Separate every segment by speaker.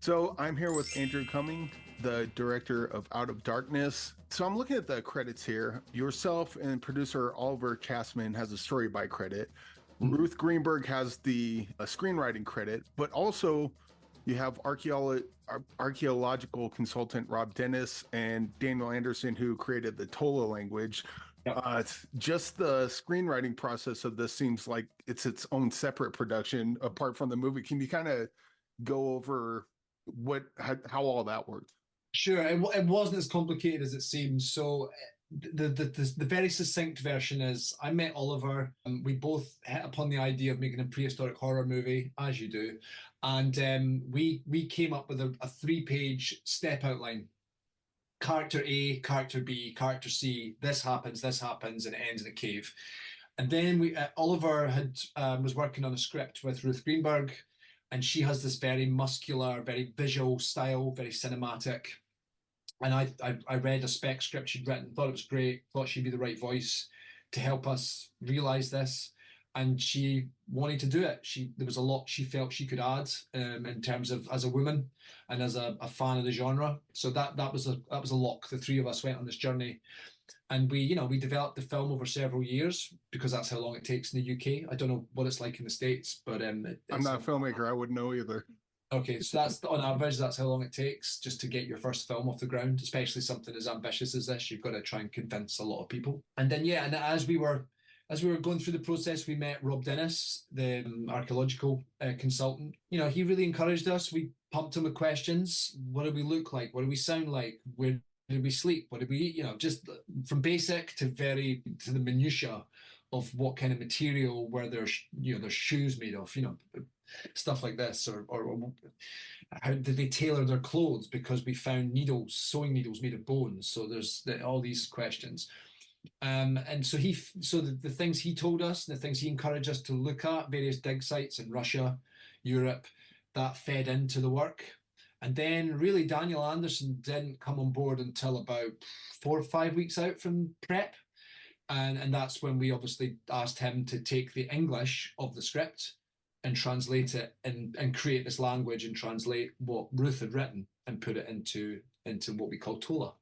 Speaker 1: So I'm here with Andrew Cumming, the director of Out of Darkness. So I'm looking at the credits here. Yourself and producer Oliver Chasman has a story by credit.
Speaker 2: Mhm.
Speaker 1: Ruth Greenberg has the screenwriting credit, but also you have archaeological consultant Rob Dennis and Daniel Anderson, who created the Tola language.
Speaker 2: Yep.
Speaker 1: It's just the screenwriting process of this seems like it's its own separate production apart from the movie. Can you kind of go over how all that worked?
Speaker 2: Sure, it wasn't as complicated as it seems. So the very succinct version is I met Oliver. We both hit upon the idea of making a prehistoric horror movie, as you do, and we came up with a three-page step outline. Character A, character B, character C. This happens, and it ends in a cave. And then we Oliver had was working on a script with Ruth Greenberg, and she has this very muscular, very visual style, very cinematic. And I read a spec script she'd written, thought it was great, thought she'd be the right voice to help us realize this. And she wanted to do it. There was a lot she felt she could add in terms of as a woman and as a fan of the genre. So that was a lock. The three of us went on this journey, and we developed the film over several years because that's how long it takes in the UK. I don't know what it's like in the States, but
Speaker 1: I'm
Speaker 2: it's
Speaker 1: not a filmmaker. I wouldn't know either.
Speaker 2: okay. So that's on average, that's how long it takes just to get your first film off the ground, especially something as ambitious as this. You've got to try and convince a lot of people. And then yeah, and as we were going through the process, we met Rob Dennis, the archaeological consultant. He really encouraged us. We pumped him with questions. What do we look like? What do we sound like? Where did we sleep? What did we eat? Just from basic to the minutia of what kind of material were their shoes made of, stuff like this, or how did they tailor their clothes because we found sewing needles made of bones. So there's all these questions. And so the things he told us, the things he encouraged us to look at, various dig sites in Russia, Europe, that fed into the work. And then really Daniel Anderson didn't come on board until about 4 or 5 weeks out from prep. And that's when we obviously asked him to take the English of the script and translate it and create this language and translate what Ruth had written and put it into what we call Tola.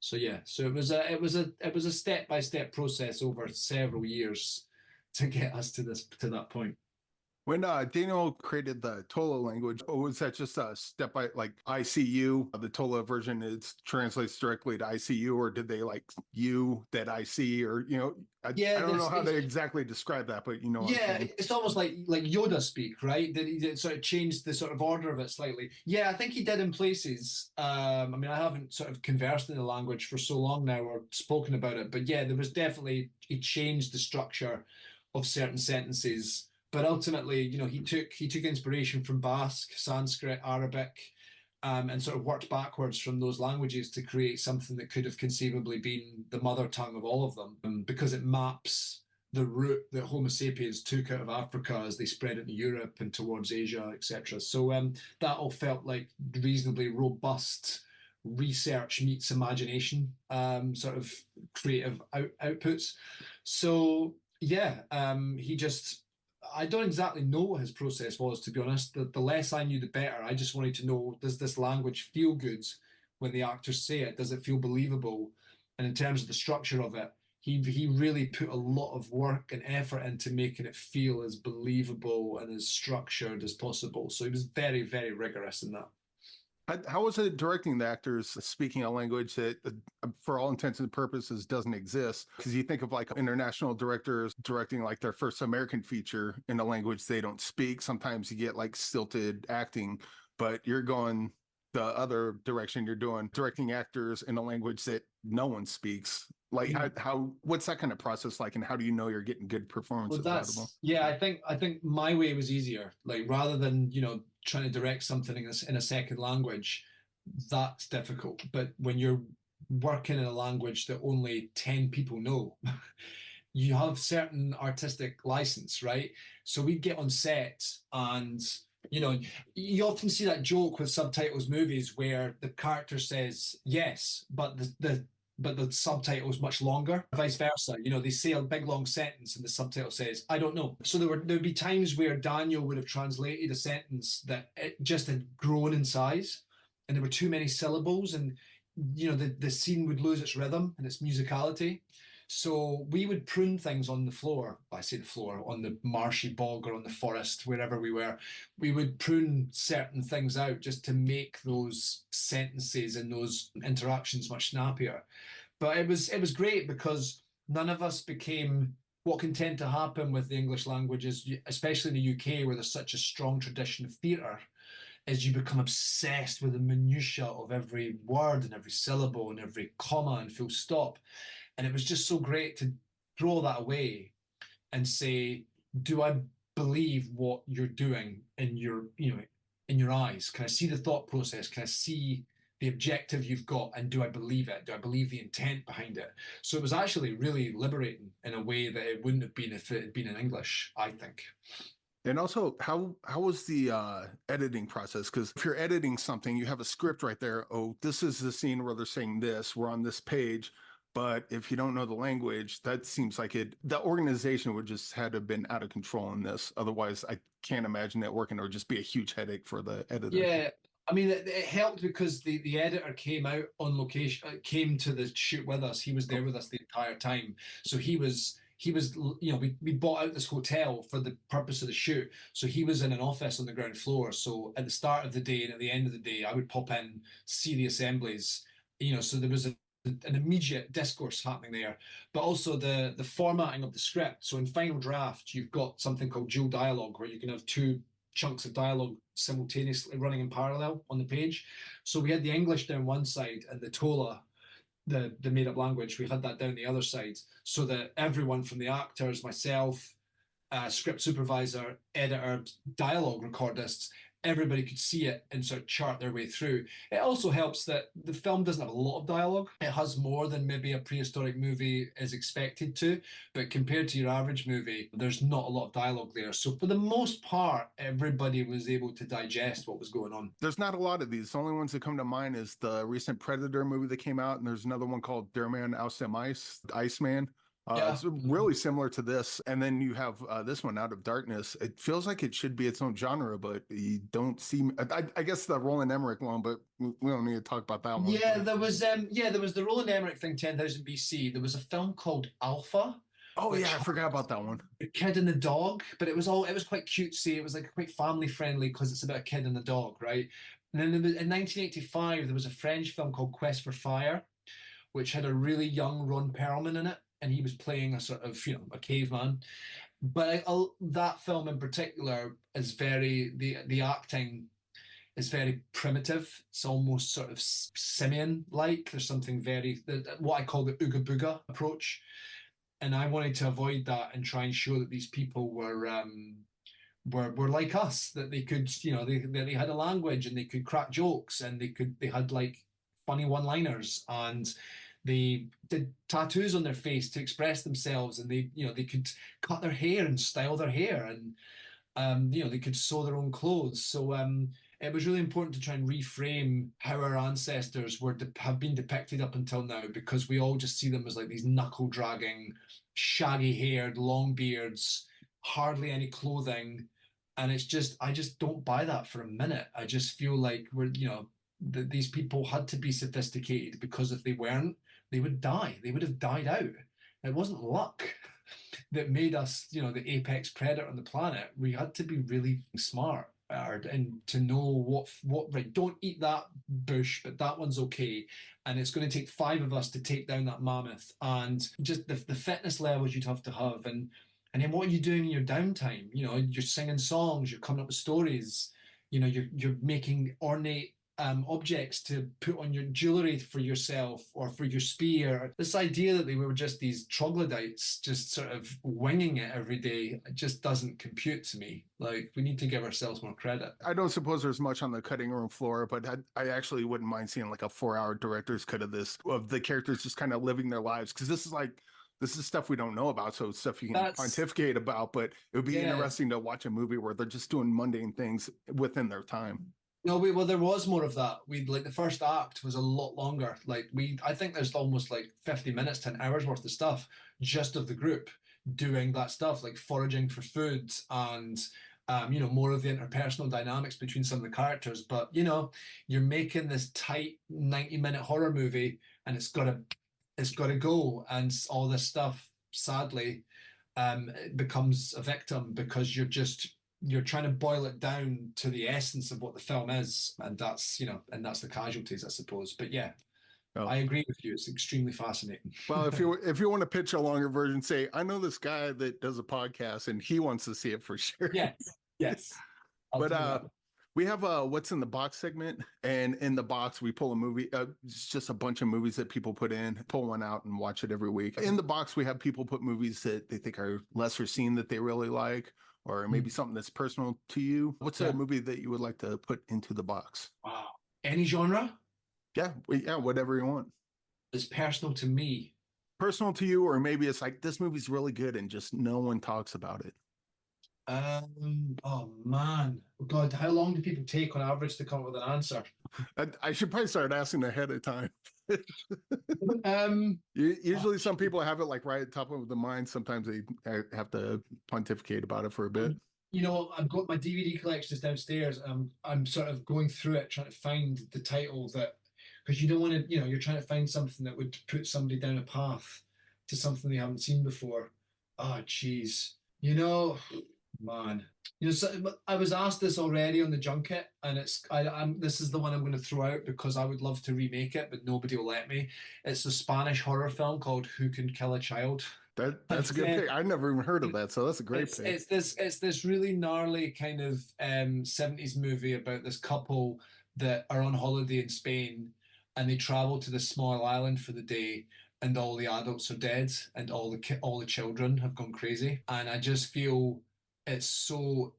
Speaker 2: So yeah, so it was a step-by-step process over several years to get us to that point.
Speaker 1: When Daniel created the Tola language, was that just a step by like ICU? The Tola version it translates directly to ICU, or did they like you that I see, or I
Speaker 2: Yeah,
Speaker 1: don't know
Speaker 2: there's
Speaker 1: how to
Speaker 2: it's
Speaker 1: exactly describe that, but you know what I'm
Speaker 2: yeah,
Speaker 1: saying.
Speaker 2: it's almost like Yoda speak, right? That he sort of changed the sort of order of it slightly. Yeah, I think he did in places. I mean, I haven't sort of conversed in the language for so long now or spoken about it, but yeah, there was definitely he changed the structure of certain sentences. But ultimately, he took inspiration from Basque, Sanskrit, Arabic, and sort of worked backwards from those languages to create something that could have conceivably been the mother tongue of all of them, because it maps the route that Homo sapiens took out of Africa as they spread into Europe and towards Asia, etc. So that all felt like reasonably robust research meets imagination, sort of creative outputs. So yeah, he just. I don't exactly know what his process was, to be honest. The less I knew, the better. I just wanted to know, does this language feel good when the actors say it? Does it feel believable? And in terms of the structure of it, he really put a lot of work and effort into making it feel as believable and as structured as possible. So he was very, very rigorous in that.
Speaker 1: How was it directing the actors speaking a language that, for all intents and purposes, doesn't exist? Because you think of like international directors directing like their first American feature in a language they don't speak. Sometimes you get like stilted acting, but you're going the other direction. You're doing directing actors in a language that no one speaks. Like what's that kind of process like, and how do you know you're getting good
Speaker 2: Well,
Speaker 1: performances out of them?
Speaker 2: that's yeah. I think my way was easier. Like rather than trying to direct something in a second language, that's difficult. But when you're working in a language that only 10 people know, you have certain artistic license, right? So we'd get on set and you know, you often see that joke with subtitles movies where the character says yes, but the but the subtitle is much longer, vice versa. You know, they say a big long sentence and the subtitle says, I don't know. So there'd be times where Daniel would have translated a sentence that it just had grown in size and there were too many syllables, and you know, the scene would lose its rhythm and its musicality. So we would prune things on the floor. I say the floor, on the marshy bog or on the forest, wherever we were. We would prune certain things out just to make those sentences and those interactions much snappier. But it was great because none of us became what can tend to happen with the English language is, especially in the UK, where there's such a strong tradition of theatre, is you become obsessed with the minutiae of every word and every syllable and every comma and full stop. And it was just so great to throw that away and say, do I believe what you're doing in your, you know, in your eyes? Can I see the thought process? Can I see the objective you've got? And do I believe it? Do I believe the intent behind it? So it was actually really liberating in a way that it wouldn't have been if it had been in English, I think.
Speaker 1: And also, how was the editing process? Because if you're editing something, you have a script right there. Oh, this is the scene where they're saying this. We're on this page. But if you don't know the language, that seems like the organization would just had to have been out of control in this. Otherwise, I can't imagine that working. It would just be a huge headache for the editor.
Speaker 2: Yeah, I mean, it helped because the editor came out on location, came to the shoot with us. He was there with us the entire time. So he was, you know, we bought out this hotel for the purpose of the shoot. So he was in an office on the ground floor. So at the start of the day and at the end of the day, I would pop in, see the assemblies, you know, so there was an immediate discourse happening there, but also the formatting of the script. So in final draft, you've got something called dual dialogue, where you can have two chunks of dialogue simultaneously running in parallel on the page. So we had the English down one side and the Tola, the made up language, we had that down the other side, so that everyone from the actors, myself, script supervisor, editor, dialogue recordists, everybody could see it and sort of chart their way through. It also helps that the film doesn't have a lot of dialogue. It has more than maybe a prehistoric movie is expected to, but compared to your average movie, there's not a lot of dialogue there. So for the most part, everybody was able to digest what was going on.
Speaker 1: There's not a lot of these. The only ones that come to mind is the recent Predator movie that came out, and there's another one called Der Mann aus dem Eis, Iceman.
Speaker 2: Yeah.
Speaker 1: It's really similar to this. And then you have this one, Out of Darkness. It feels like it should be its own genre, but you don't see. I guess the Roland Emmerich one, but we don't need to talk about that one.
Speaker 2: Yeah, there was the Roland Emmerich thing, 10,000 BC. There was a film called Alpha,
Speaker 1: Oh
Speaker 2: which
Speaker 1: yeah, I forgot about that one.
Speaker 2: the kid and the dog, but it was quite cutesy. It was like quite family friendly because it's about a kid and a dog, right? And then in 1985 there was a French film called Quest for Fire, which had a really young Ron Perlman in it, and he was playing a sort of, you know, a caveman. But that film in particular is the acting is very primitive. It's almost sort of simian like. There's something very what I call the ooga booga approach, and I wanted to avoid that and try and show that these people were like us, that they could, you know, they had a language and they could crack jokes and they had like funny one-liners, and they did tattoos on their face to express themselves, and they could cut their hair and style their hair, and they could sew their own clothes. So it was really important to try and reframe how our ancestors have been depicted up until now, because we all just see them as like these knuckle dragging, shaggy haired, long beards, hardly any clothing. And I just don't buy that for a minute. I just feel like these people had to be sophisticated, because if they weren't, they would die. They would have died out. It wasn't luck that made us, the apex predator on the planet. We had to be really smart and to know right, don't eat that bush, but that one's okay. And it's going to take 5 of us to take down that mammoth. And just the fitness levels you'd have to have. And then what are you doing in your downtime? You're singing songs, you're coming up with stories, you're making ornate objects to put on your jewelry for yourself or for your spear. This idea that they were just these troglodytes just sort of winging it every day, it just doesn't compute to me. Like, we need to give ourselves more credit.
Speaker 1: I don't suppose there's much on the cutting room floor, but I actually wouldn't mind seeing like a 4-hour director's cut of this, of the characters just kind of living their lives, because this is stuff we don't know about, so it's stuff you can pontificate about, but it would be interesting to watch a movie where they're just doing mundane things within their time.
Speaker 2: No, well, there was more of that. We like the first act was a lot longer. I think there's almost like 50 minutes to an hour's worth of stuff just of the group doing that stuff, like foraging for food and more of the interpersonal dynamics between some of the characters. But you're making this tight 90-minute horror movie, and it's got to go, and all this stuff, sadly, it becomes a victim because you're trying to boil it down to the essence of what the film is, and that's the casualties, I suppose. But yeah,
Speaker 1: Oh.
Speaker 2: I agree with you. It's extremely fascinating.
Speaker 1: Well, if you want to pitch a longer version, say, I know this guy that does a podcast and he wants to see it for sure.
Speaker 2: Yes.
Speaker 1: But we have a what's in the box segment, and in the box we pull a movie. It's just a bunch of movies that people put in, pull one out and watch it every week. In the box we have people put movies that they think are lesser seen that they really like, or maybe something that's personal to you. What's a movie that you would like to put into the box?
Speaker 2: Wow. Any genre?
Speaker 1: Yeah, whatever you want.
Speaker 2: It's personal to me.
Speaker 1: Personal to you, or maybe it's like this movie's really good and just no one talks about it.
Speaker 2: Oh man, God, how long do people take on average to come up with an answer?
Speaker 1: I should probably start asking ahead of time. Usually some people have it like right at the top of the mind. Sometimes they have to pontificate about it for a bit.
Speaker 2: I've got my DVD collections downstairs. I'm sort of going through it, trying to find the title because you don't want to, you're trying to find something that would put somebody down a path to something they haven't seen before. Oh, geez. Man. So I was asked this already on the junket, and this is the one I'm going to throw out because I would love to remake it, but nobody will let me. It's a Spanish horror film called Who Can Kill a Child.
Speaker 1: That's a good pick. I've never even heard of that, so that's a great pick.
Speaker 2: It's this really gnarly kind of 70s movie about this couple that are on holiday in Spain, and they travel to this small island for the day, and all the adults are dead, and all the children have gone crazy, and I just feel it's of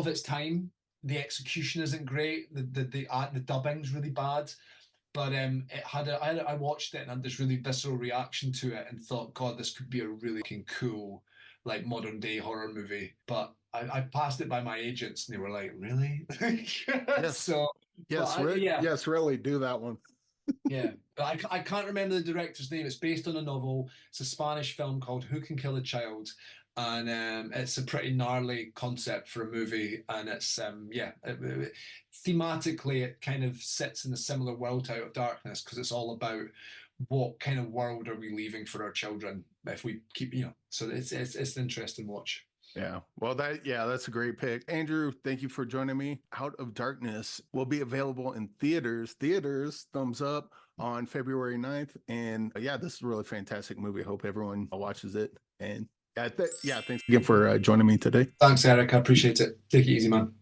Speaker 2: its time. The execution isn't great. The dubbing's really bad. But I watched it and had this really visceral reaction to it and thought, God, this could be a really cool, like modern day horror movie. But I passed it by my agents and they were like, really?
Speaker 1: Yes.
Speaker 2: So
Speaker 1: yes, yes, really do that one.
Speaker 2: Yeah, but I can't remember the director's name. It's based on a novel. It's a Spanish film called Who Can Kill a Child, and it's a pretty gnarly concept for a movie. And it's thematically it kind of sits in a similar world to Out of Darkness because it's all about what kind of world are we leaving for our children if we keep So it's an interesting watch.
Speaker 1: Yeah. Well, that's a great pick. Andrew, thank you for joining me. Out of Darkness will be available in theaters. Thumbs up on February 9th. And this is a really fantastic movie. I hope everyone watches it. And thanks again for joining me today.
Speaker 2: Thanks, Eric. I appreciate it. Take it easy, man.